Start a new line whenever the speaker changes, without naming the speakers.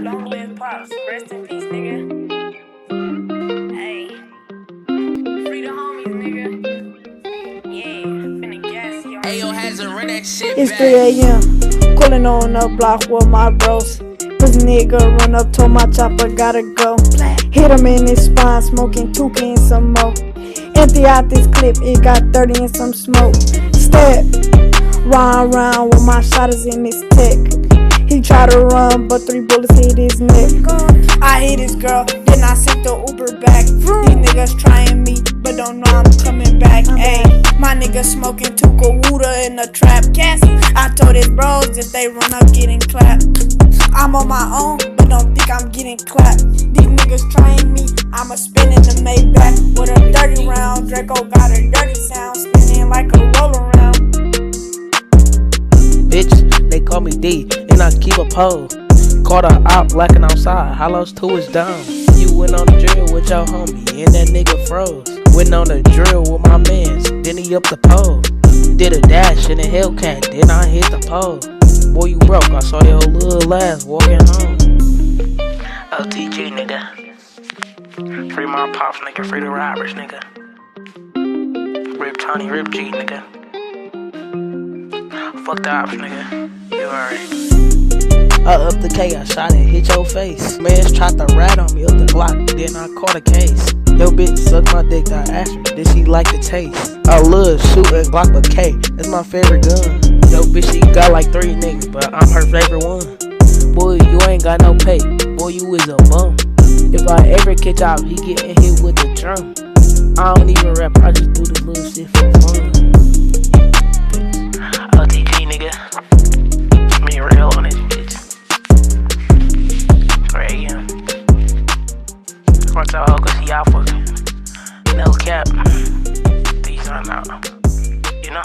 Long live Pops. Rest in peace, nigga. Hey. Free the homies, nigga. Yeah, finna gas y'all.
Ayo hasn't run that shit
It's
back.
3 a.m. Cooling on the block with my bros. This nigga run up, told my chopper gotta go. Hit him in his spine, smoking Tuki and some more. Empty out this clip, it got 30 and some smoke. Step, round with my shot is in his tech. He tried to run, but 3 bullets hit his neck. I hit his girl, then I sent the Uber back. These niggas trying me, but don't know I'm coming back. Ayy, my nigga smoking Tuka Wooda in the trap. I told his bros if they run up getting clapped. I'm on my own, but don't think I'm getting clapped. These niggas trying me, I'ma spin in the Maybach with a dirty round. Draco got a dirty sound, spinning like a roll around.
Bitch, they call me D, and I keep a pole. Caught a op lacking outside, Hollows 2 is down. You went on the drill with your homie, and that nigga froze. Went on the drill with my mans, then he up the pole. Did a dash in a Hellcat, then I hit the pole. Boy, you broke, I saw your little ass walking home. OTG, nigga. Free my pops, nigga. Free the robbers, nigga. Rip Tony, Rip G, nigga. Fuck the ops, nigga. You alright. I up the K, I shot it, hit your face. Mans tried to rat on me up the Glock, then I caught a case. Yo bitch sucked my dick, I asked her, did she like the taste? I love shooting Glock with K, that's my favorite gun. Yo bitch, she got like 3 niggas, but I'm her favorite one. Boy, you ain't got no pay, boy, you is a bum. If I ever catch out, he getting hit with the drum. I don't even rap, I just do this little shit for fun. OTG, nigga. Me real on this bitch. 3 a.m. Watch out, go see y'all fucking. No cap. These are out. You know?